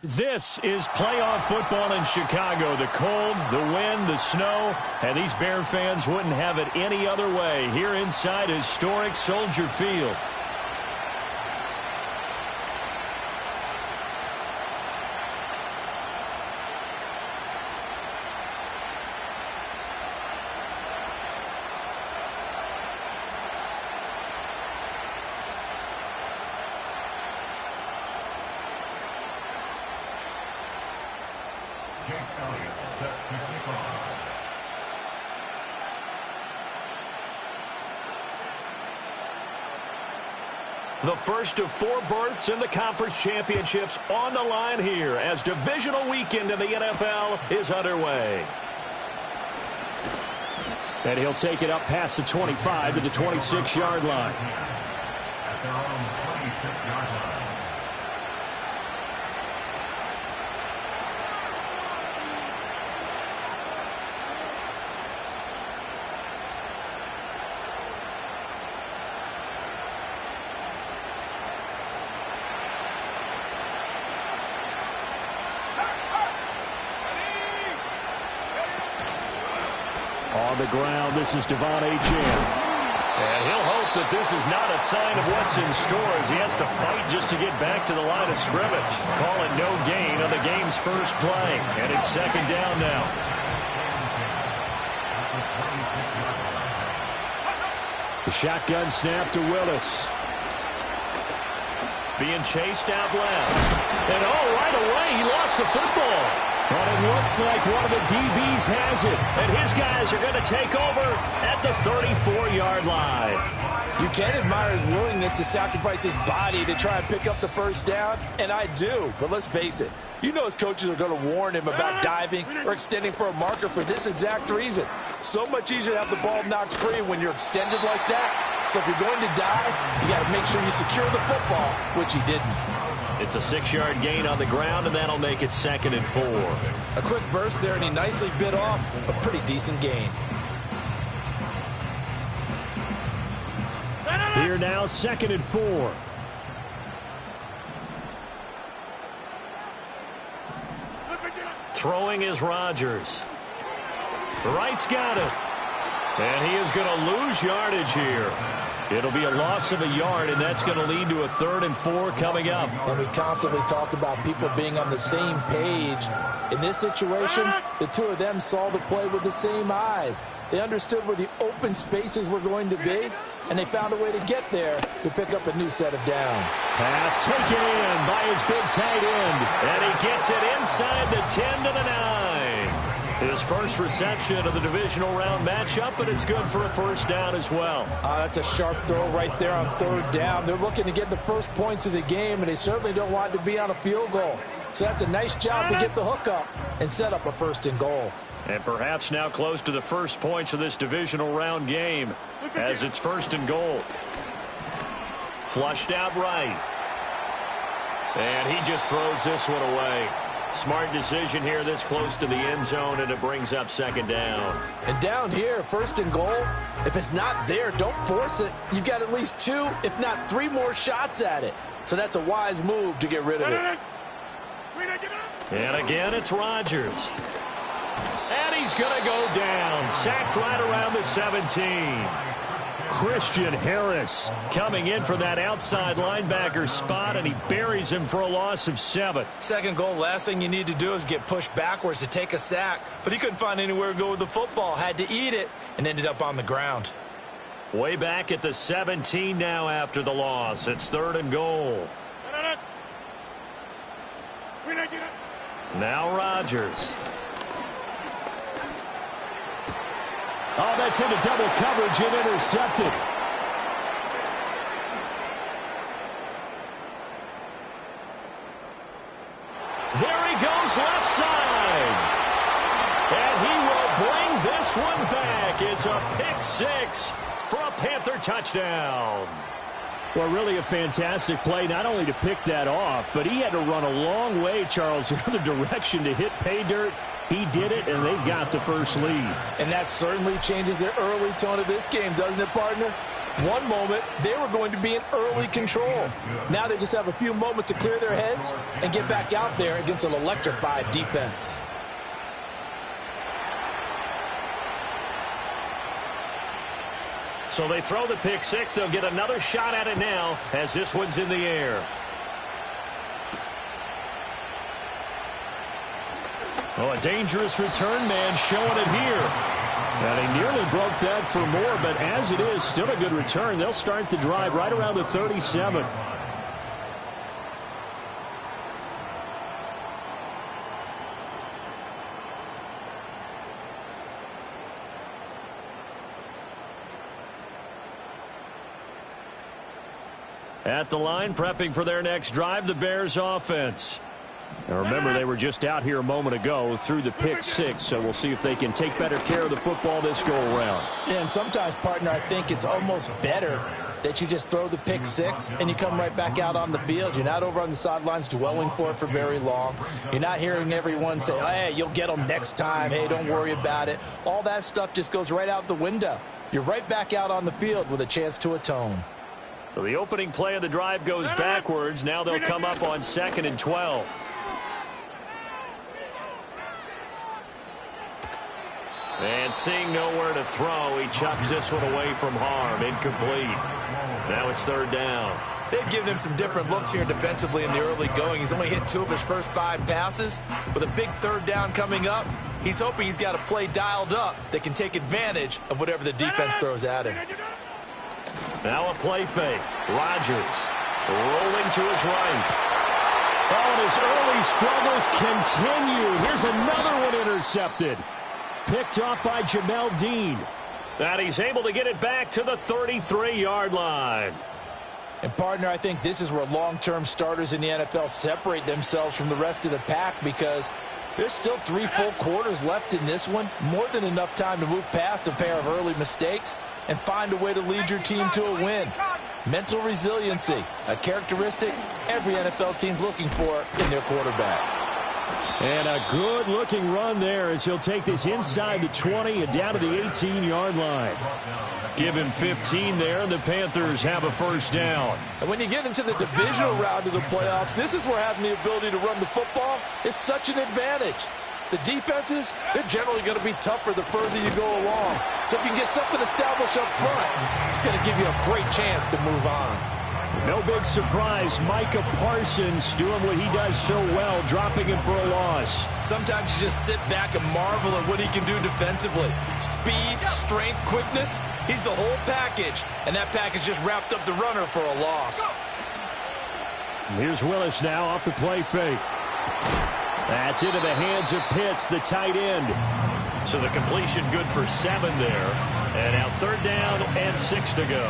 This is playoff football in Chicago. The cold, the wind, the snow, and these Bear fans wouldn't have it any other way here inside historic Soldier Field. The first of 4 berths in the conference championships on the line here as divisional weekend in the NFL is underway. And he'll take it up past the 25 to the 26-yard line. At their own 26-yard line. On the ground, this is Devon Achane. And he'll hope that this is not a sign of what's in store as he has to fight just to get back to the line of scrimmage. Call it no gain on the game's first play. And it's second down now. The shotgun snap to Willis. Being chased out left. And right away, he lost the football. But it looks like one of the DBs has it. And his guys are going to take over at the 34-yard line. You can admire his willingness to sacrifice his body to try and pick up the first down, and I do. But let's face it, you know his coaches are going to warn him about diving or extending for a marker for this exact reason. So much easier to have the ball knocked free when you're extended like that. So if you're going to dive, you got to make sure you secure the football, which he didn't. It's a 6-yard gain on the ground, and that'll make it 2nd and 4. A quick burst there, and he nicely bit off a pretty decent gain. Here now, 2nd and 4. Throwing is Rodgers. Wright's got it. And he is going to lose yardage here. It'll be a loss of a yard, and that's going to lead to a 3rd and 4 coming up. And we constantly talk about people being on the same page. In this situation, the two of them saw the play with the same eyes. They understood where the open spaces were going to be, and they found a way to get there to pick up a new set of downs. Pass taken in by his big tight end, and he gets it inside the 10 to the 9. His first reception of the divisional round matchup, but it's good for a first down as well. That's a sharp throw right there on 3rd down. They're looking to get the first points of the game, and they certainly don't want to be on a field goal. So that's a nice job to get the hook up and set up a 1st and goal. And perhaps now close to the first points of this divisional round game as it's 1st and goal. Flushed out right. And he just throws this one away. Smart decision here this close to the end zone, and it brings up 2nd down. And down here, 1st and goal, if it's not there, don't force it. You've got at least 2, if not 3 more shots at it. So that's a wise move to get rid of it. And again, it's Rodgers. And he's going to go down. Sacked right around the 17. Christian Harris coming in for that outside linebacker spot, and he buries him for a loss of 7. 2nd goal, last thing you need to do is get pushed backwards to take a sack. But he couldn't find anywhere to go with the football, had to eat it, and ended up on the ground. Way back at the 17 now after the loss. It's 3rd and goal. Now Rodgers. Oh, that's into double coverage and intercepted. There he goes left side. And he will bring this one back. It's a pick 6 for a Panther touchdown. Well, really a fantastic play, not only to pick that off, but he had to run a long way, Charles, in the other direction to hit pay dirt. He did it, and they've got the first lead. And that certainly changes the early tone of this game, doesn't it, partner? One moment, they were going to be in early control. Now they just have a few moments to clear their heads and get back out there against an electrified defense. So they throw the pick six. They'll get another shot at it now as this one's in the air. Oh, a dangerous return man showing it here. And he nearly broke that for more, but as it is, still a good return. They'll start the drive right around the 37. At the line, prepping for their next drive, the Bears offense. And remember, they were just out here a moment ago through the pick six, so we'll see if they can take better care of the football this go-around. Yeah, and sometimes, partner, I think it's almost better that you just throw the pick six and you come right back out on the field. You're not over on the sidelines dwelling for it for very long. You're not hearing everyone say, oh, hey, you'll get them next time. Hey, don't worry about it. All that stuff just goes right out the window. You're right back out on the field with a chance to atone. So the opening play of the drive goes backwards. Now they'll come up on 2nd and 12. And seeing nowhere to throw, he chucks this one away from harm. Incomplete. Now it's 3rd down. They've given him some different looks here defensively in the early going. He's only hit 2 of his first 5 passes. With a big 3rd down coming up, he's hoping he's got a play dialed up that can take advantage of whatever the defense throws at him. Now a play fake. Rodgers rolling to his right. Oh, and his early struggles continue. Here's another one intercepted. Picked off by Jamel Dean. And he's able to get it back to the 33-yard line. And, partner, I think this is where long-term starters in the NFL separate themselves from the rest of the pack because there's still 3 full quarters left in this one. More than enough time to move past a pair of early mistakes and find a way to lead your team to a win. Mental resiliency, a characteristic every NFL team's looking for in their quarterback. And a good-looking run there as he'll take this inside the 20 and down to the 18-yard line. Give him 15 there, and the Panthers have a 1st down. And when you get into the divisional round of the playoffs, this is where having the ability to run the football is such an advantage. The defenses, they're generally going to be tougher the further you go along. So if you can get something established up front, it's going to give you a great chance to move on. No big surprise, Micah Parsons doing what he does so well, dropping him for a loss. Sometimes you just sit back and marvel at what he can do defensively. Speed, strength, quickness, he's the whole package. And that package just wrapped up the runner for a loss. Here's Willis now off the play fake. That's into the hands of Pitts, the tight end. So the completion good for 7 there. And now 3rd down and 6 to go.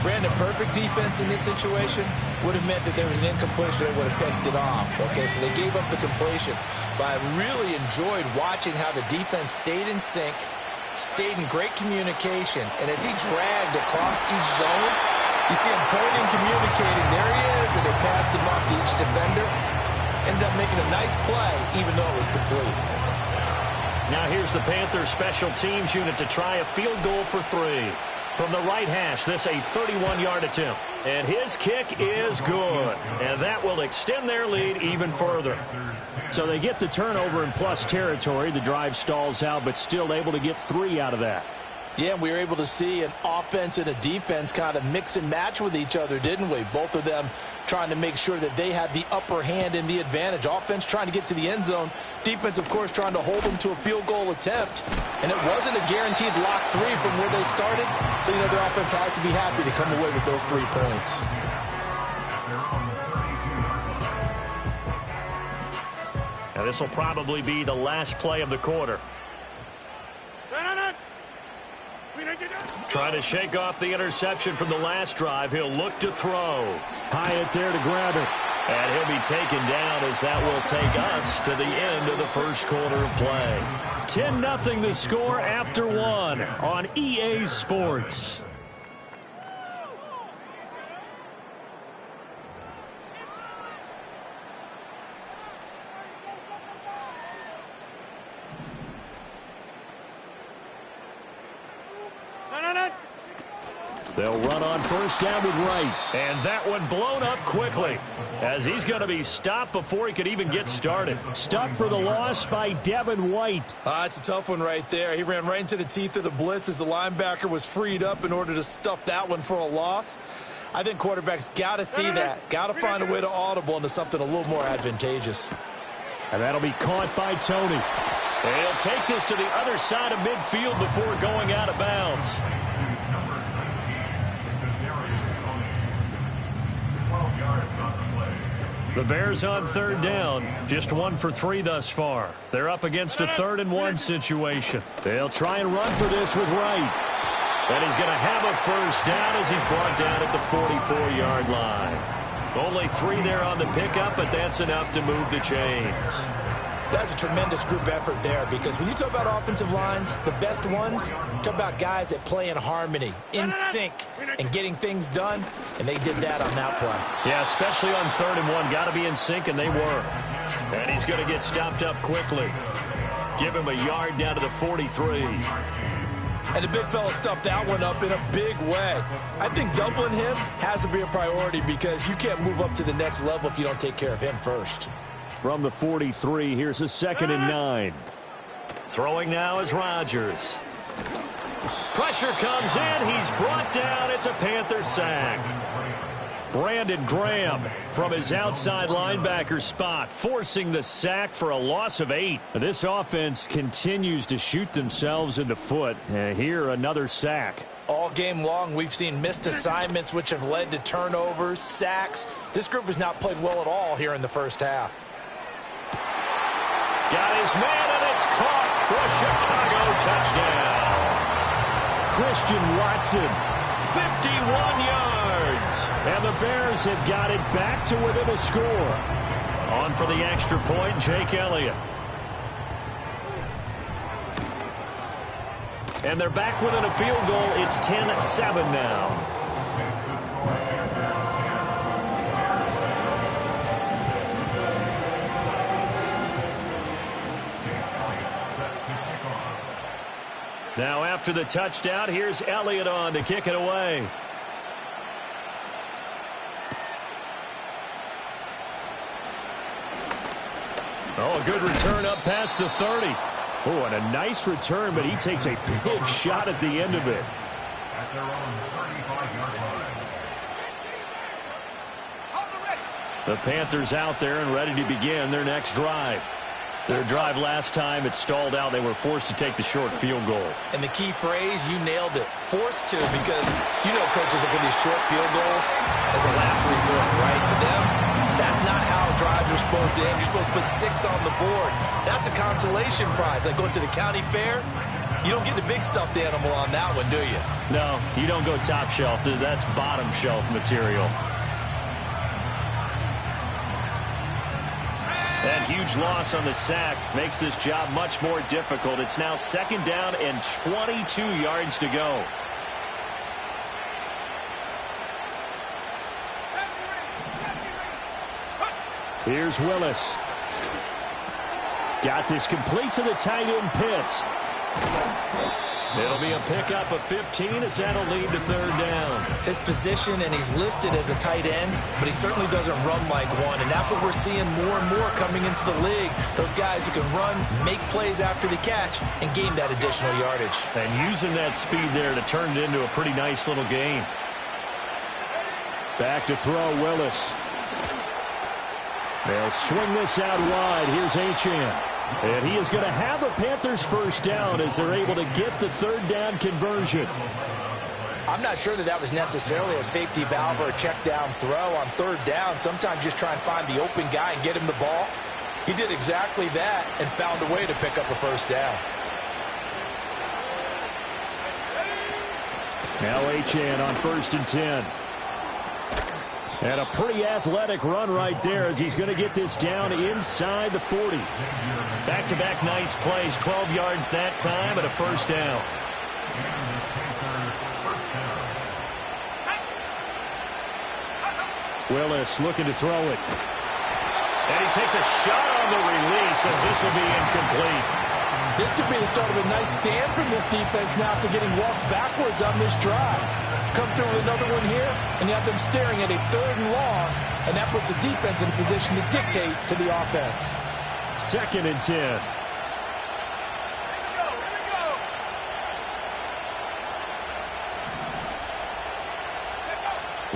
Brandon, perfect defense in this situation would have meant that there was an incompletion that would have picked it off. Okay, so they gave up the completion. But I really enjoyed watching how the defense stayed in sync, stayed in great communication, and as he dragged across each zone, you see him pointing, communicating. There he is, and they passed him off to each defender. Ended up making a nice play, even though it was complete. Now here's the Panthers special teams unit to try a field goal for 3. From the right hash, this a 31-yard attempt. And his kick is good. And that will extend their lead even further. So they get the turnover in plus territory. The drive stalls out, but still able to get 3 out of that. Yeah, we were able to see an offense and a defense kind of mix and match with each other, didn't we? Both of them trying to make sure that they had the upper hand and the advantage. Offense trying to get to the end zone. Defense, of course, trying to hold them to a field goal attempt. And it wasn't a guaranteed lock 3 from where they started. So, you know, their offense has to be happy to come away with those 3 points. Now this will probably be the last play of the quarter. Trying to shake off the interception from the last drive. He'll look to throw. Hyatt there to grab it. And he'll be taken down as that will take us to the end of the 1st quarter of play. 10-0 the score after 1 on EA Sports. They'll run on first down with Wright. And that one blown up quickly as he's going to be stopped before he could even get started. Stuck for the loss by Devin White. It's a tough one right there. He ran right into the teeth of the blitz as the linebacker was freed up in order to stuff that one for a loss. I think quarterbacks got to see that. Got to find a way to audible into something a little more advantageous. And that'll be caught by Tony. He'll take this to the other side of midfield before going out of bounds. The Bears on third down, just 1 for 3 thus far. They're up against a 3rd and 1 situation. They'll try and run for this with Wright. And he's going to have a first down as he's brought down at the 44-yard line. Only 3 there on the pickup, but that's enough to move the chains. That's a tremendous group effort there, because when you talk about offensive lines, the best ones, talk about guys that play in harmony, in sync, and getting things done, and they did that on that play. Yeah, especially on 3rd and 1. Got to be in sync, and they were. And he's going to get stopped up quickly. Give him a yard down to the 43. And the big fella stuffed that one up in a big way. I think doubling him has to be a priority, because you can't move up to the next level if you don't take care of him first. From the 43, here's a 2nd and 9. Throwing now is Rodgers. Pressure comes in. He's brought down. It's a Panther sack. Brandon Graham from his outside linebacker spot, forcing the sack for a loss of 8. This offense continues to shoot themselves in the foot. Here, another sack. All game long, we've seen missed assignments, which have led to turnovers, sacks. This group has not played well at all here in the first half. Got his man, and it's caught for a Chicago touchdown. Christian Watson, 51 yards. And the Bears have got it back to within a score. On for the extra point, Jake Elliott. And they're back within a field goal. It's 10-7 now. Now after the touchdown, here's Elliott on to kick it away. Oh, a good return up past the 30. Oh, and a nice return, but he takes a big shot at the end of it. At their own 35-yard line. The Panthers out there and ready to begin their next drive. Their drive last time, it stalled out. They were forced to take the short field goal. And the key phrase, you nailed it. Forced to, because you know coaches look at these short field goals as a last resort, right? To them, that's not how drives are supposed to end. You're supposed to put 6 on the board. That's a consolation prize. Like going to the county fair, you don't get the big stuffed animal on that one, do you? No, you don't go top shelf. That's bottom shelf material. That huge loss on the sack makes this job much more difficult. It's now 2nd down and 22 yards to go. Here's Willis. Got this complete to the tight end Pitts. It'll be a pickup of 15 as that'll lead to 3rd down. His position, and he's listed as a tight end, but he certainly doesn't run like one, and that's what we're seeing more and more coming into the league. Those guys who can run, make plays after the catch, and gain that additional yardage. And using that speed there to turn it into a pretty nice little game. Back to throw, Willis. They'll swing this out wide. Here's Achane. And he is going to have a Panthers first down as they're able to get the 3rd down conversion. I'm not sure that was necessarily a safety valve or a check down throw on 3rd down. Sometimes just try and find the open guy and get him the ball. He did exactly that and found a way to pick up a first down. Now Achane on 1st and 10. And a pretty athletic run right there as he's going to get this down inside the 40. Back-to-back nice plays, 12 yards that time and a first down. Willis looking to throw it. And he takes a shot on the release as this will be incomplete. This could be the start of a nice stand from this defense now after getting walked backwards on this drive. come through with another one here, and you have them staring at a 3rd and long, and that puts the defense in a position to dictate to the offense. 2nd and 10.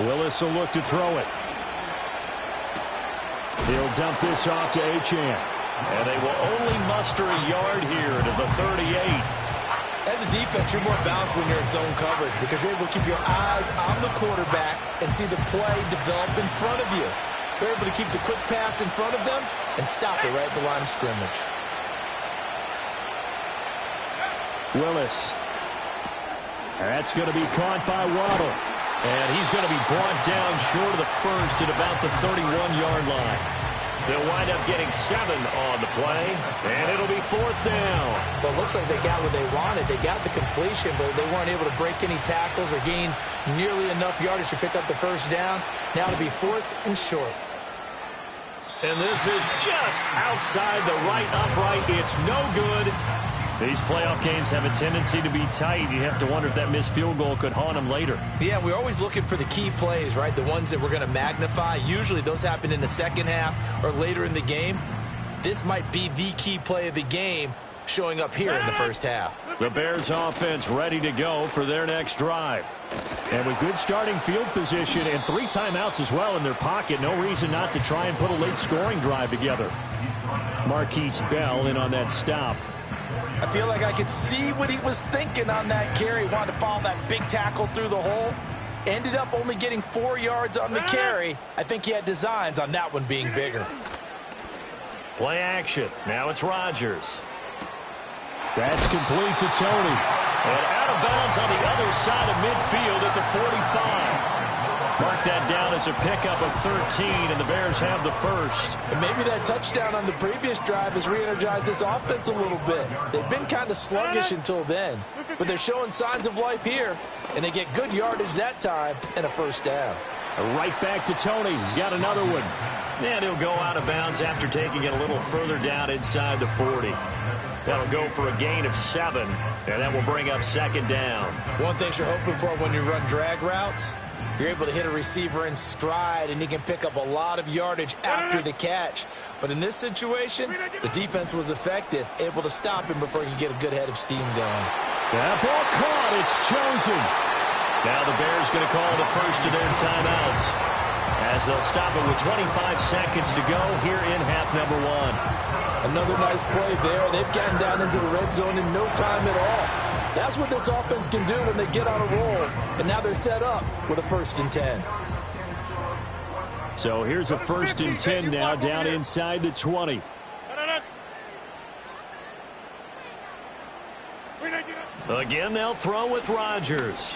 Willis will look to throw it. He'll dump this off to Achane. And they will only muster a yard here to the 38. As a defense, you're more balanced when you're in zone coverage because you're able to keep your eyes on the quarterback and see the play develop in front of you. They're able to keep the quick pass in front of them and stop it right at the line of scrimmage. Willis. That's going to be caught by Waddle. And he's going to be brought down short of the first at about the 31-yard line. They'll wind up getting 7 on the play, and it'll be 4th down. Well, it looks like they got what they wanted. They got the completion, but they weren't able to break any tackles or gain nearly enough yardage to pick up the first down. Now it'll be 4th and short. And this is just outside the right upright. It's no good. These playoff games have a tendency to be tight. You have to wonder if that missed field goal could haunt them later. Yeah, we're always looking for the key plays, right? The ones that we're going to magnify. Usually those happen in the second half or later in the game. This might be the key play of the game showing up here in the first half. The Bears offense ready to go for their next drive. And with good starting field position and 3 timeouts as well in their pocket, no reason not to try and put a late scoring drive together. Marquise Bell in on that stop. I feel like I could see what he was thinking on that carry. Wanted to follow that big tackle through the hole. Ended up only getting 4 yards on the carry. I think he had designs on that one being bigger. Play action. Now it's Rodgers. That's complete to Tony. And out of bounds on the other side of midfield at the 45. Mark that down as a pickup of 13, and the Bears have the first. And maybe that touchdown on the previous drive has re-energized this offense a little bit. They've been kind of sluggish until then, but they're showing signs of life here, and they get good yardage that time and a first down. Right back to Tony. He's got another one. And he'll go out of bounds after taking it a little further down inside the 40. That'll go for a gain of 7, and that will bring up 2nd down. One thing you're hoping for when you run drag routes, you're able to hit a receiver in stride, and he can pick up a lot of yardage after the catch. But in this situation, the defense was effective, able to stop him before he could get a good head of steam going. That ball caught. It's chosen. Now the Bears going to call the first of their timeouts as they'll stop it with 25 seconds to go here in half number 1. Another nice play there. They've gotten down into the red zone in no time at all. That's what this offense can do when they get on a roll. And now they're set up with a 1st and 10. So here's a 1st and 10 now down inside the 20. Again, they'll throw with Rodgers.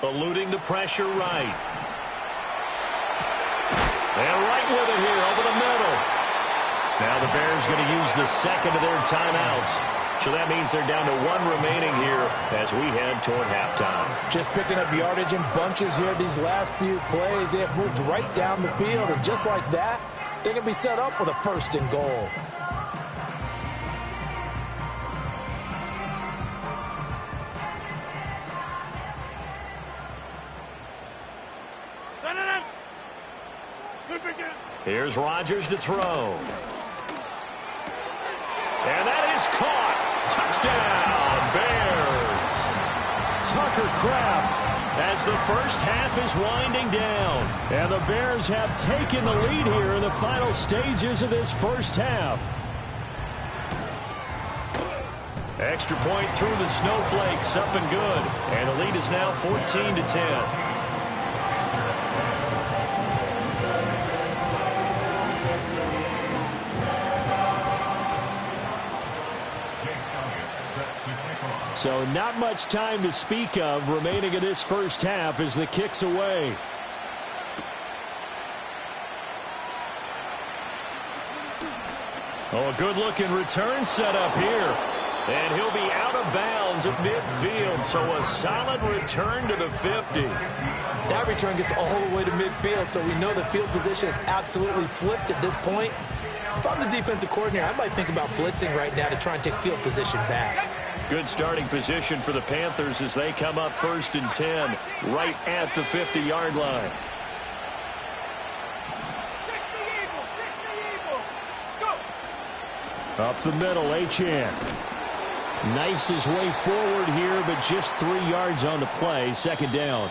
Eluding the pressure right. And right with it here over the middle. Now the Bears going to use the 2nd of their timeouts. So that means they're down to 1 remaining here as we head toward halftime. Just picking up yardage in bunches here these last few plays. They have moved right down the field, and just like that, they can be set up with a 1st and goal. Here's Rodgers to throw. And that is caught. Touchdown, Bears. Tucker Kraft as the first half is winding down. And the Bears have taken the lead here in the final stages of this first half. Extra point through the snowflakes, up and good. And the lead is now 14-10. So not much time to speak of remaining in this first half as the kick's away. Oh, a good-looking return set up here. And he'll be out of bounds at midfield, so a solid return to the 50. That return gets all the way to midfield, so we know the field position is absolutely flipped at this point. If I'm the defensive coordinator, I might think about blitzing right now to try and take field position back. Good starting position for the Panthers as they come up 1st and 10, right at the 50-yard line. Up the middle, Achane. Knifes his way forward here, but just 3 yards on the play. 2nd down.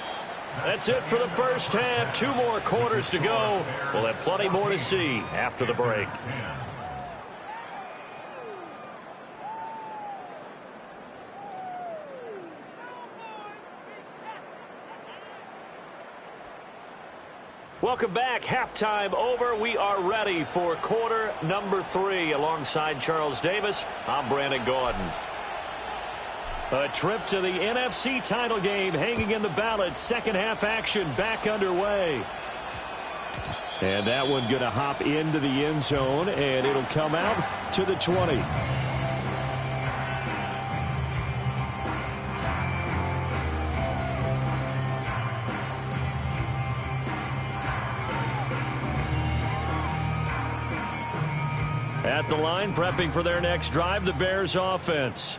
That's it for the first half. 2 more quarters to go. We'll have plenty more to see after the break. Welcome back. Halftime over. We are ready for quarter number 3. Alongside Charles Davis, I'm Brandon Gaudin. A trip to the NFC title game hanging in the balance. Second half action back underway. And that one going to hop into the end zone, and it'll come out to the 20. At the line, prepping for their next drive, the Bears offense.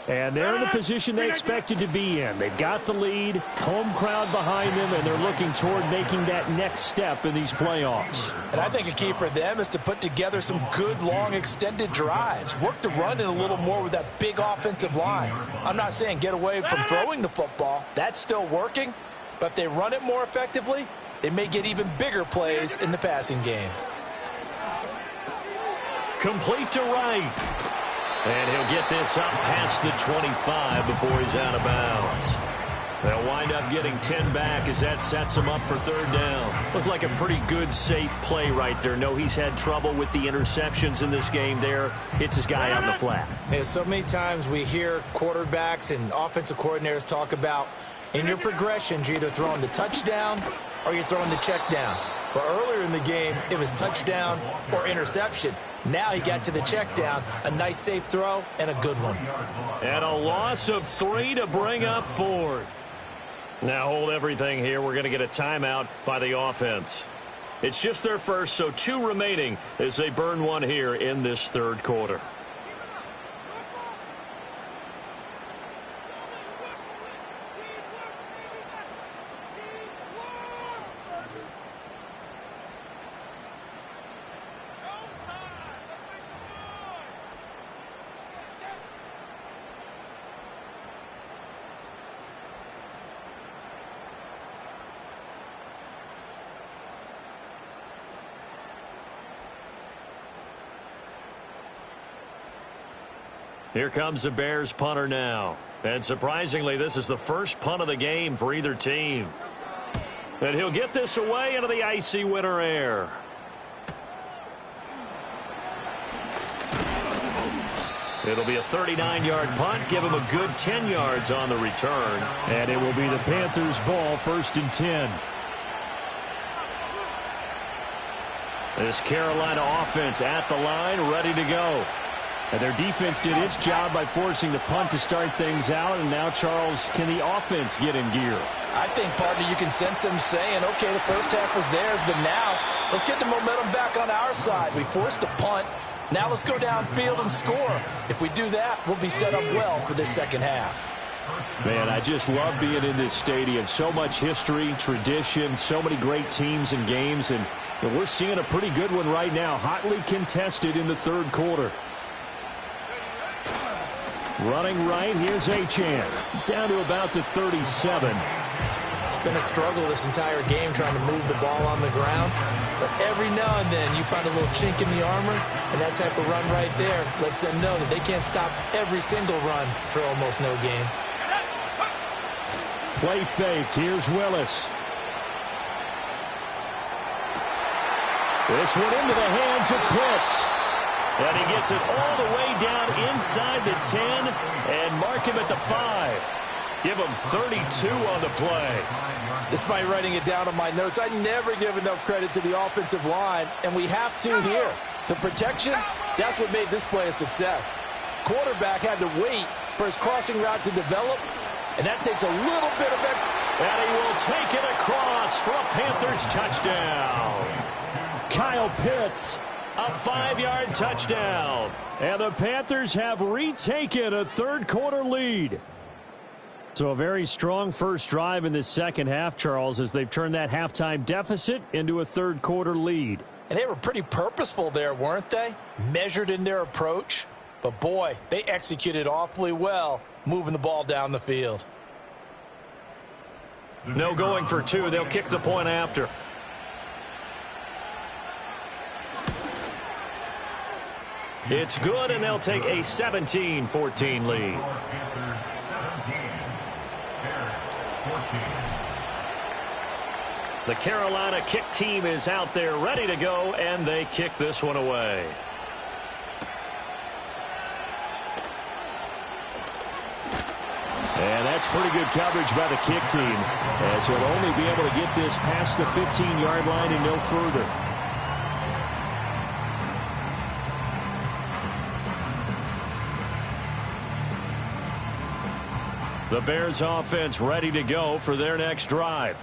And they're in the position they expected to be in. They've got the lead, home crowd behind them, and they're looking toward making that next step in these playoffs. And I think a key for them is to put together some good, long, extended drives. Work the run in a little more with that big offensive line. I'm not saying get away from throwing the football. That's still working. But if they run it more effectively, they may get even bigger plays in the passing game. Complete to Wright. And he'll get this up past the 25 before he's out of bounds. They'll wind up getting 10 back as that sets him up for 3rd down. Looked like a pretty good, safe play right there. No, he's had trouble with the interceptions in this game there. Hits his guy on the flat. Yeah, so many times we hear quarterbacks and offensive coordinators talk about in your progressions, you're either throwing the touchdown or you're throwing the check down. But earlier in the game, it was touchdown or interception. Now he got to the check down, a nice safe throw, and a good one. And a loss of 3 to bring up 4th. Now hold everything here. We're going to get a timeout by the offense. It's just their first, so 2 remaining as they burn one here in this 3rd quarter. Here comes the Bears punter now. And surprisingly, this is the first punt of the game for either team. And he'll get this away into the icy winter air. It'll be a 39-yard punt. Give him a good 10 yards on the return. And it will be the Panthers' ball, 1st and 10. This Carolina offense at the line, ready to go. And their defense did its job by forcing the punt to start things out. And now, Charles, can the offense get in gear? I think, partner, you can sense them saying, okay, the first half was theirs, but now let's get the momentum back on our side. We forced a punt. Now let's go downfield and score. If we do that, we'll be set up well for this second half. Man, I just love being in this stadium. So much history, tradition, so many great teams and games. And we're seeing a pretty good one right now, hotly contested in the 3rd quarter. Running right, here's Achane. Down to about the 37. It's been a struggle this entire game trying to move the ball on the ground. But every now and then you find a little chink in the armor, and that type of run right there lets them know that they can't stop every single run for almost no gain. Play fake. Here's Willis. This one into the hands of Pitts. And he gets it all the way down inside the 10 and mark him at the 5. Give him 32 on the play. Despite writing it down on my notes, I never give enough credit to the offensive line, and we have to here. The protection, that's what made this play a success. Quarterback had to wait for his crossing route to develop, and that takes a little bit of effort. And he will take it across for a Panthers touchdown. Kyle Pitts A 5-yard touchdown. And the Panthers have retaken a third-quarter lead. So a very strong first drive in this second half, Charles, as they've turned that halftime deficit into a third-quarter lead. And they were pretty purposeful there, weren't they? Measured in their approach. But, boy, they executed awfully well moving the ball down the field. No going for two. They'll kick the point after. It's good, and they'll take a 17-14 lead. The Carolina kick team is out there ready to go, and they kick this one away. And that's pretty good coverage by the kick team, as he'll only be able to get this past the 15-yard line and no further. The Bears offense ready to go for their next drive.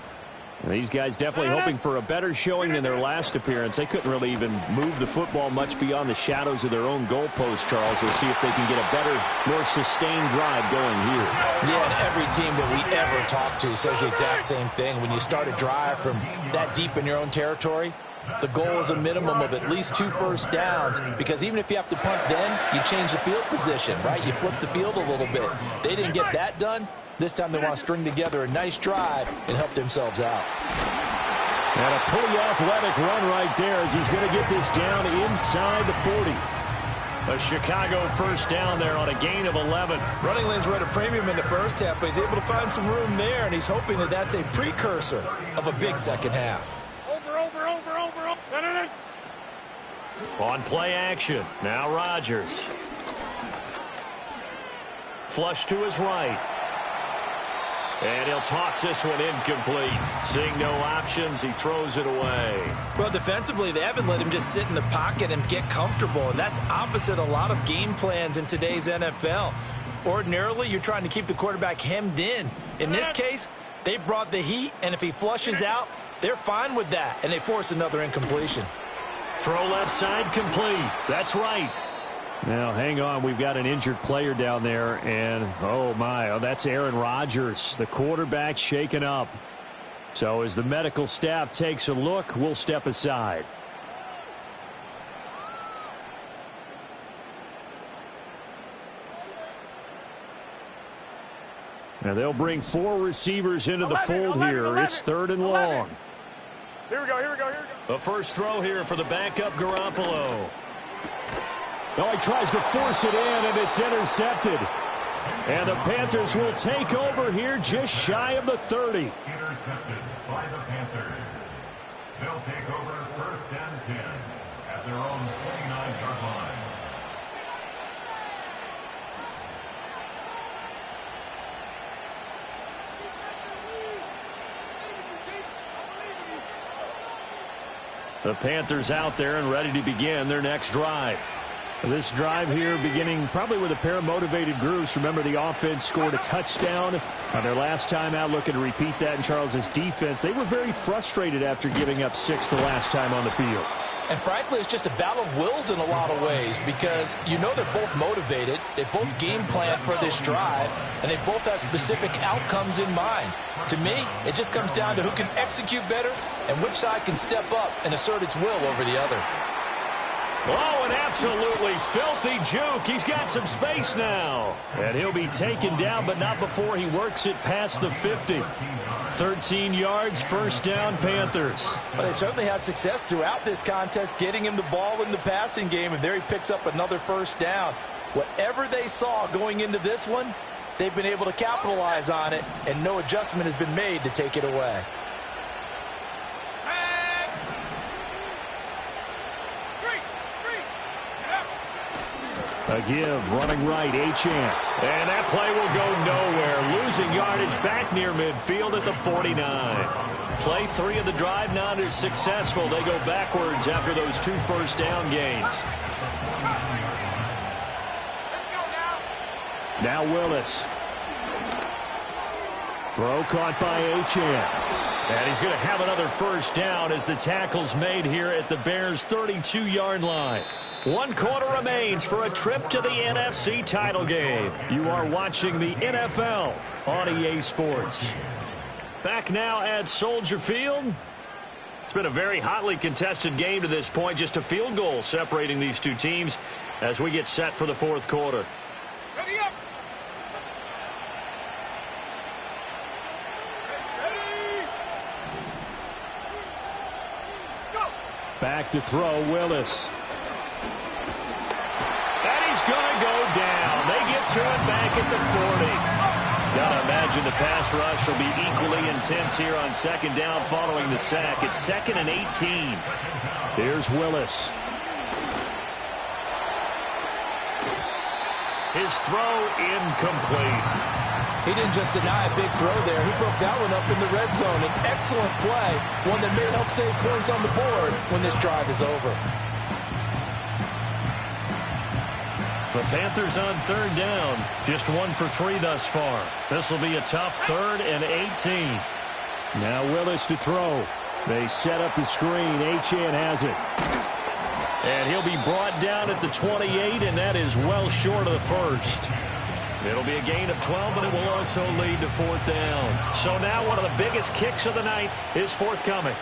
And these guys definitely hoping for a better showing than their last appearance. They couldn't really even move the football much beyond the shadows of their own goalpost, Charles. We'll see if they can get a better, more sustained drive going here. Yeah, and every team that we ever talk to says the exact same thing. When you start a drive from that deep in your own territory, the goal is a minimum of at least 2 first downs, because even if you have to punt then, you change the field position, right? You flip the field a little bit. They didn't get that done. This time they want to string together a nice drive and help themselves out. And a pretty athletic run right there as he's going to get this down inside the 40. A Chicago first down there on a gain of 11. Running lanes were at a premium in the first half, but he's able to find some room there, and he's hoping that that's a precursor of a big second half. On play action, now Rodgers. Flush to his right. And he'll toss this one incomplete. Seeing no options, he throws it away. Well, defensively, they haven't let him just sit in the pocket and get comfortable, and that's opposite a lot of game plans in today's NFL. Ordinarily, you're trying to keep the quarterback hemmed in. In this case, they brought the heat, and if he flushes out, they're fine with that, and they force another incompletion. Throw left side complete. That's right. Now, hang on. We've got an injured player down there, and oh, my, that's Aaron Rodgers, the quarterback shaken up. So as the medical staff takes a look, we'll step aside. Now, they'll bring 4 receivers into the fold here. It's 3rd and long. Here we go. The first throw here for the backup Garoppolo. Oh, he tries to force it in, and it's intercepted. And the Panthers will take over here just shy of the 30. Intercepted by the Panthers. They'll take over 1st and 10 at their own 29-yard line. The Panthers out there and ready to begin their next drive. This drive here beginning probably with a pair of motivated groups. Remember, the offense scored a touchdown on their last time out, looking to repeat that in Charles's defense. They were very frustrated after giving up 6 the last time on the field. And frankly, it's just a battle of wills in a lot of ways, because you know they're both motivated, they both game plan for this drive, and they both have specific outcomes in mind. To me, it just comes down to who can execute better and which side can step up and assert its will over the other. Oh, an absolutely filthy juke. He's got some space now. And he'll be taken down, but not before he works it past the 50. 13 yards, first down, Panthers. But they certainly had success throughout this contest, getting him the ball in the passing game, and there he picks up another first down. Whatever they saw going into this one, they've been able to capitalize on it, and no adjustment has been made to take it away. A give, running right, Achane. And that play will go nowhere. Losing yardage back near midfield at the 49. Play 3 of the drive not as successful. They go backwards after those 2 first down gains. Now Willis. Throw caught by Achane. And he's going to have another first down as the tackle's made here at the Bears' 32-yard line. 1 quarter remains for a trip to the NFC title game. You are watching the NFL on EA Sports. Back now at Soldier Field. It's been a very hotly contested game to this point. Just a field goal separating these two teams as we get set for the fourth quarter. Ready up. Back to throw, Willis. And he's going to go down. They get to it back at the 40. Got to imagine the pass rush will be equally intense here on second down following the sack. It's 2nd and 18. Here's Willis. His throw incomplete. He didn't just deny a big throw there. He broke that one up in the red zone. An excellent play, one that may help save points on the board when this drive is over. The Panthers on third down. Just 1 for 3 thus far. This will be a tough 3rd and 18. Now Willis to throw. They set up the screen. Achane has it. And he'll be brought down at the 28, and that is well short of the first. It'll be a gain of 12, but it will also lead to 4th down. So now one of the biggest kicks of the night is forthcoming.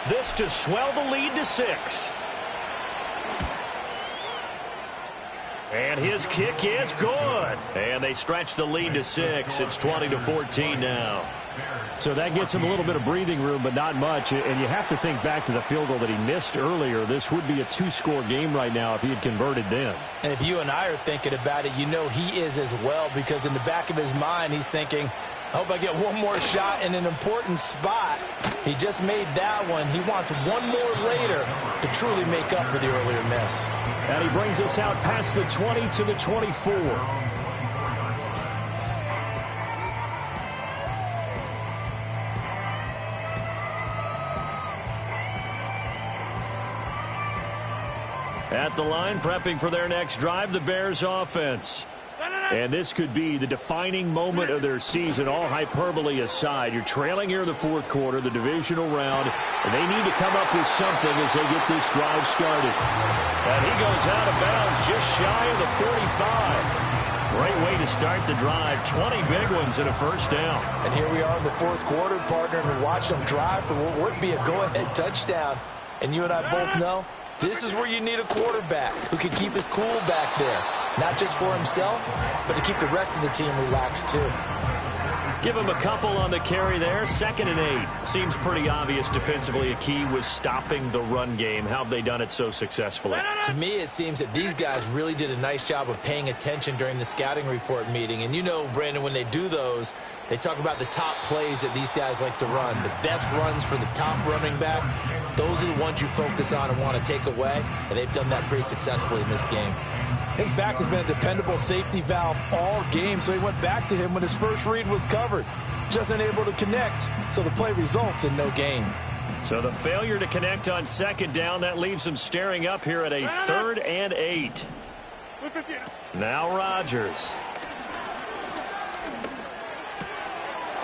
This to swell the lead to 6. And his kick is good. And they stretch the lead to 6. It's 20-14 now. So that gets him a little bit of breathing room, but not much. And you have to think back to the field goal that he missed earlier. This would be a 2-score game right now if he had converted then. And if you and I are thinking about it, you know he is as well, because in the back of his mind, he's thinking, I hope I get one more shot in an important spot. He just made that one. He wants one more later to truly make up for the earlier miss. And he brings us out past the 20 to the 24. At the line, prepping for their next drive, the Bears offense. And this could be the defining moment of their season, all hyperbole aside. You're trailing here in the fourth quarter, the divisional round, and they need to come up with something as they get this drive started. And he goes out of bounds just shy of the 45. Great way to start the drive. 20 big ones and a first down. And here we are in the fourth quarter, partner, and watch them drive for what would be a go-ahead touchdown. And you and I both know this is where you need a quarterback who can keep his cool back there. Not just for himself, but to keep the rest of the team relaxed too. Give him a couple on the carry there. 2nd and 8. Seems pretty obvious defensively a key was stopping the run game. How have they done it so successfully? To me, it seems that these guys really did a nice job of paying attention during the scouting report meeting. And you know, Brandon, when they do those, they talk about the top plays that these guys like to run. The best runs for the top running back, those are the ones you focus on and want to take away. And they've done that pretty successfully in this game. His back has been a dependable safety valve all game, so he went back to him when his first read was covered. Just unable to connect, so the play results in no gain. So the failure to connect on 2nd down, that leaves him staring up here at a 3rd and 8. Now Rodgers.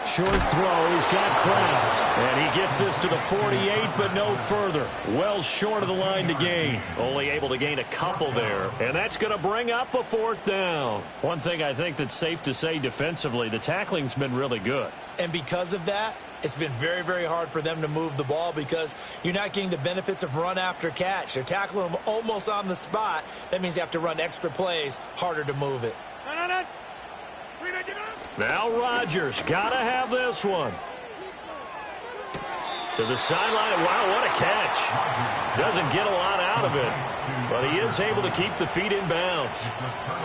Short throw, he's got Kraft. And he gets this to the 48, but no further. Well short of the line to gain. Only able to gain a couple there. And that's going to bring up a 4th down. One thing I think that's safe to say defensively, the tackling's been really good. And because of that, it's been very, very hard for them to move the ball because you're not getting the benefits of run after catch. They're tackling them almost on the spot. That means you have to run extra plays, harder to move it. Now Rodgers, gotta have this one. To the sideline. Wow, what a catch. Doesn't get a lot out of it, but he is able to keep the feet in bounds.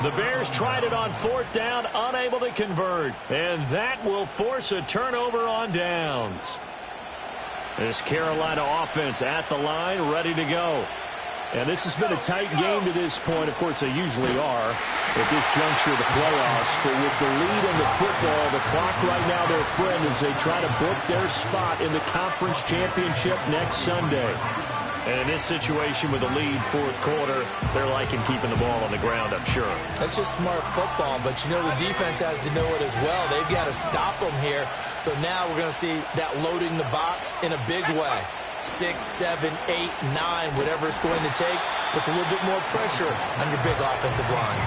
The Bears tried it on 4th down, unable to convert, and that will force a turnover on downs. This Carolina offense at the line, ready to go. And this has been a tight game to this point. Of course, they usually are at this juncture of the playoffs. But with the lead in the football, the clock right now their friend as they try to book their spot in the conference championship next Sunday. And in this situation with a lead fourth quarter, they're liking keeping the ball on the ground, I'm sure. That's just smart football, but you know the defense has to know it as well. They've got to stop them here. So now we're going to see that loading the box in a big way. 6, 7, 8, 9, whatever it's going to take, puts a little bit more pressure on your big offensive line.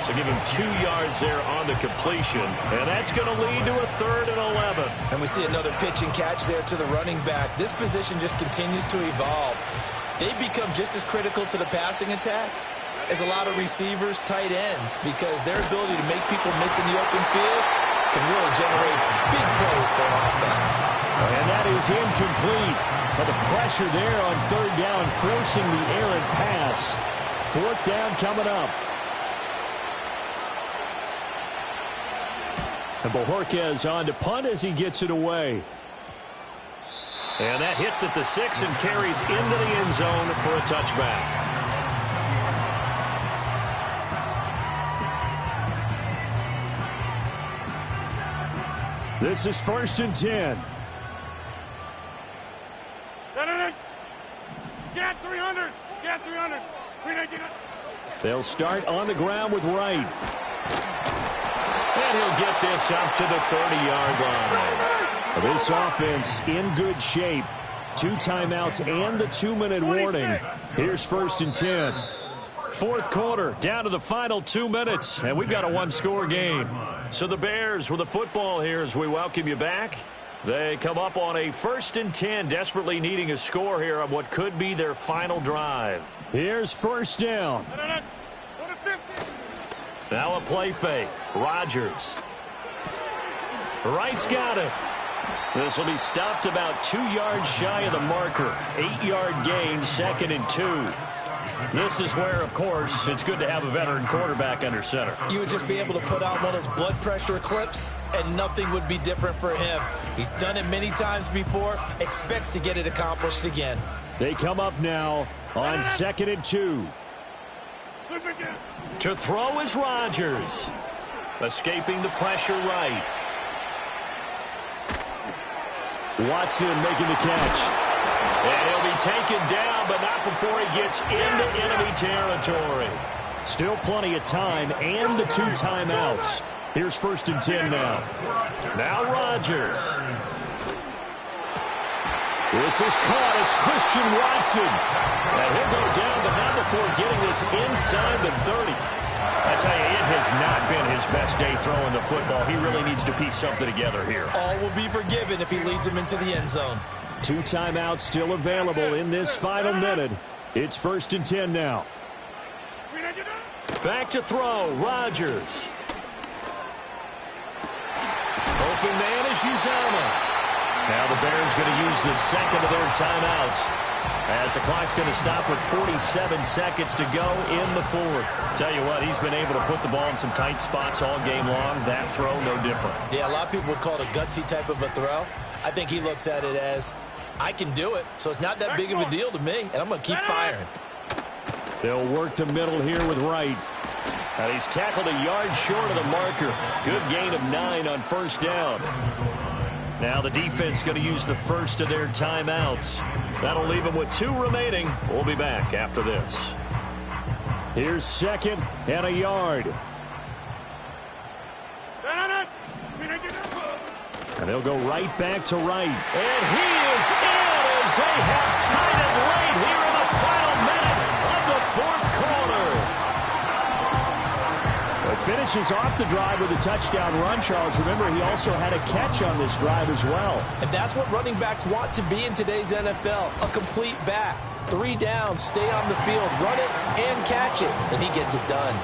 So give him 2 yards there on the completion, and that's going to lead to a 3rd and 11. And we see another pitch and catch there to the running back. This position just continues to evolve. They become just as critical to the passing attack as a lot of receivers, tight ends, because their ability to make people miss in the open field can really generate big plays for an offense. And that is incomplete. But the pressure there on 3rd down, forcing the errant pass. 4th down coming up. And Bojorquez on to punt as he gets it away. And that hits at the 6 and carries into the end zone for a touchback. This is 1st and 10. Get 300. Get 300. They'll start on the ground with Wright. And he'll get this up to the 30-yard line. This offense in good shape. 2 timeouts and the 2-minute warning. Here's 1st and 10. 4th quarter, down to the final 2 minutes, and we've got a 1-score game. So the Bears with the football here as we welcome you back. They come up on a 1st and 10, desperately needing a score here on what could be their final drive. Here's 1st down. Now a play fake. Rodgers. Wright's got it. This will be stopped about 2 yards shy of the marker. 8-yard gain, 2nd and 2. This is where, of course, it's good to have a veteran quarterback under center. You would just be able to put out one of those blood pressure clips, and nothing would be different for him. He's done it many times before, expects to get it accomplished again. They come up now on 2nd and 2. To throw is Rodgers. Escaping the pressure right. Watson making the catch. And he'll be taken down, but not before he gets into enemy territory. Still plenty of time and the 2 timeouts. Here's 1st and 10 now. Now Rodgers. This is caught. It's Christian Watson. And he'll go down, but not before getting this inside the 30. I tell you, it has not been his best day throwing the football. He really needs to piece something together here. All will be forgiven if he leads him into the end zone. 2 timeouts still available in this final minute. It's 1st and 10 now. Back to throw. Rodgers. Open man is Uzomah. Now the Bears going to use the 2nd of their timeouts, as the clock's going to stop with 47 seconds to go in the 4th. Tell you what, he's been able to put the ball in some tight spots all game long. That throw, no different. Yeah, a lot of people would call it a gutsy type of a throw. I think he looks at it as, I can do it, so it's not that big of a deal to me, and I'm going to keep firing. They'll work the middle here with Wright. And he's tackled a yard short of the marker. Good gain of 9 on 1st down. Now the defense going to use the 1st of their timeouts. That'll leave them with 2 remaining. We'll be back after this. Here's 2nd and a yard. And they'll go right back to Wright. And he is in as they have tied it late here in the final minute of the 4th quarter. Well, finishes off the drive with a touchdown run, Charles. Remember, he also had a catch on this drive as well. And that's what running backs want to be in today's NFL, a complete back. 3 downs, stay on the field, run it, and catch it, and he gets it done.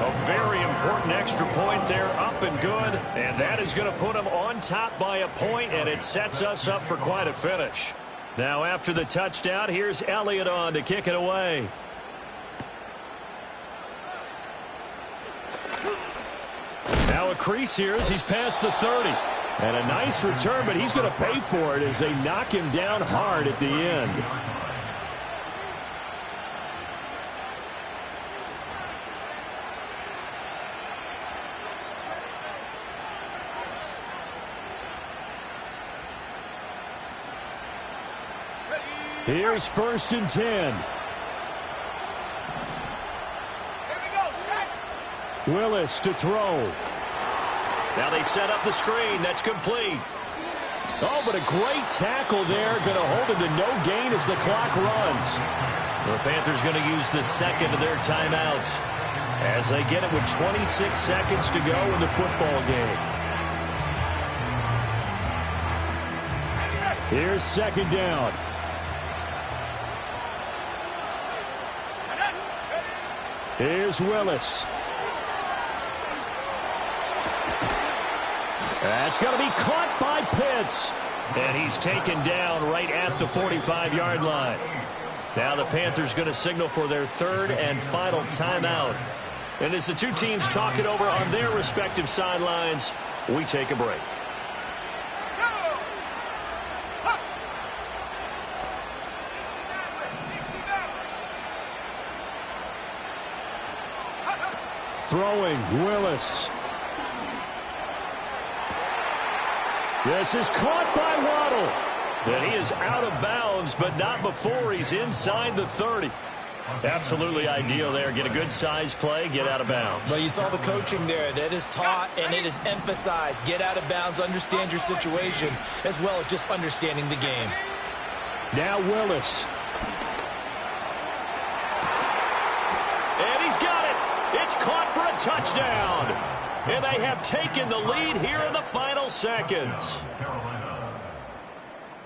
A very important extra point there, up and good, and that is going to put him on top by a point, and it sets us up for quite a finish. Now after the touchdown, here's Elliott on to kick it away. Now a crease here as he's past the 30. And a nice return, but he's going to pay for it as they knock him down hard at the end. Here's 1st and 10. Willis to throw. Now they set up the screen. That's complete. Oh, but a great tackle there. Going to hold him to no gain as the clock runs. The Panthers going to use the second of their timeouts as they get it with 26 seconds to go in the football game. Here's 2nd down. Here's Willis. That's going to be caught by Pitts. And he's taken down right at the 45-yard line. Now the Panthers going to signal for their 3rd and final timeout. And as the two teams talk it over on their respective sidelines, we take a break. Throwing, Willis. This is caught by Waddle. And he is out of bounds, but not before he's inside the 30. Absolutely ideal there. Get a good size play, get out of bounds. Well, you saw the coaching there. That is taught and it is emphasized. Get out of bounds, understand your situation, as well as just understanding the game. Now Willis. And he's got it. It's caught for a touchdown. And they have taken the lead here in the final seconds.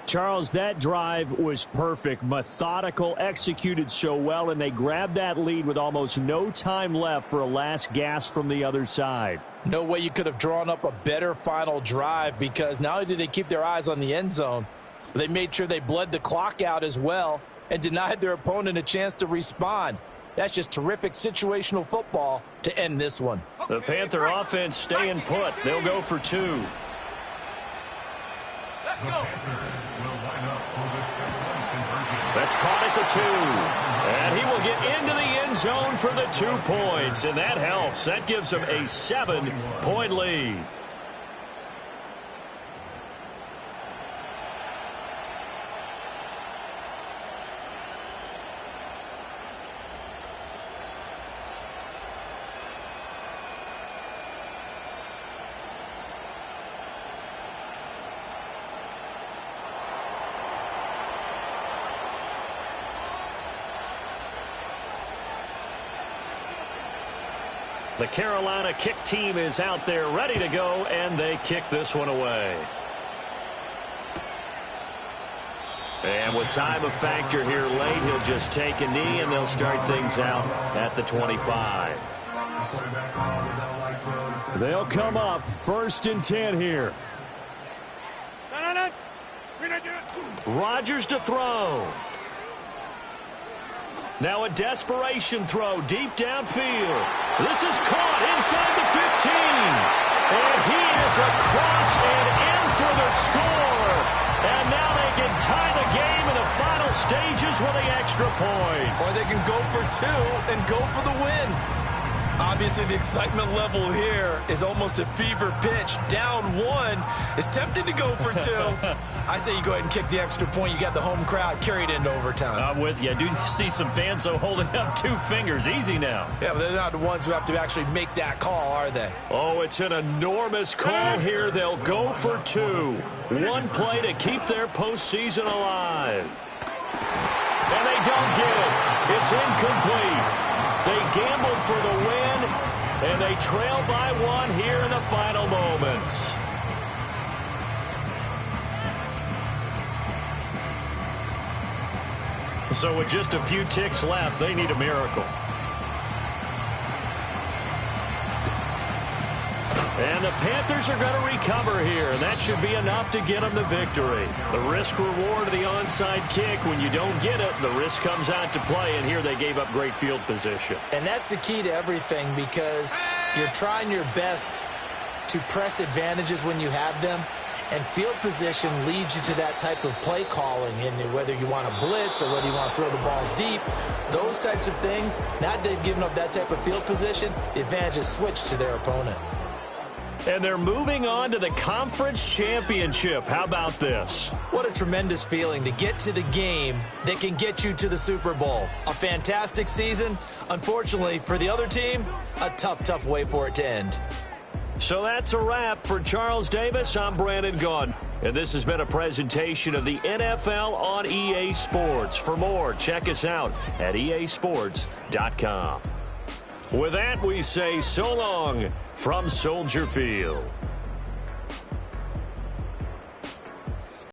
Charles, that drive was perfect, methodical, executed so well, and they grabbed that lead with almost no time left for a last gasp from the other side. No way you could have drawn up a better final drive, because not only did they keep their eyes on the end zone, but they made sure they bled the clock out as well and denied their opponent a chance to respond. That's just terrific situational football to end this one. The Panther offense staying put. They'll go for 2. Let's go. That's caught at the 2. And he will get into the end zone for the 2 points. And that helps. That gives him a 7-point lead. The Carolina kick team is out there ready to go, and they kick this one away. And with time a factor here late, he'll just take a knee, and they'll start things out at the 25. They'll come up 1st and 10 here. Rodgers to throw. Now a desperation throw deep downfield. This is caught inside the 15. And he is across and in for the score. And now they can tie the game in the final stages with the extra point. Or they can go for 2 and go for the win. Obviously, the excitement level here is almost a fever pitch. Down 1 is tempted to go for 2. I say you go ahead and kick the extra point. You got the home crowd carried into overtime. I'm with you. I do see some fans, though, holding up 2 fingers. Easy now. Yeah, but they're not the ones who have to actually make that call, are they? Oh, it's an enormous call here. They'll go for 2. 1 play to keep their postseason alive. And they don't get it. It's incomplete. They gambled for the win, and they trail by 1 here in the final moments. So with just a few ticks left, they need a miracle. And the Panthers are going to recover here, and that should be enough to get them the victory. The risk-reward of the onside kick, when you don't get it, the risk comes out to play, and here they gave up great field position. And that's the key to everything, because you're trying your best to press advantages when you have them, and field position leads you to that type of play calling, and whether you want to blitz or whether you want to throw the ball deep, those types of things, now that they've given up that type of field position, the advantage is switched to their opponent. And they're moving on to the conference championship. How about this? What a tremendous feeling to get to the game that can get you to the Super Bowl. A fantastic season. Unfortunately, for the other team, a tough way for it to end. So that's a wrap. For Charles Davis, I'm Brandon Gaudin. And this has been a presentation of the NFL on EA Sports. For more, check us out at easports.com. With that, we say so long from Soldier Field.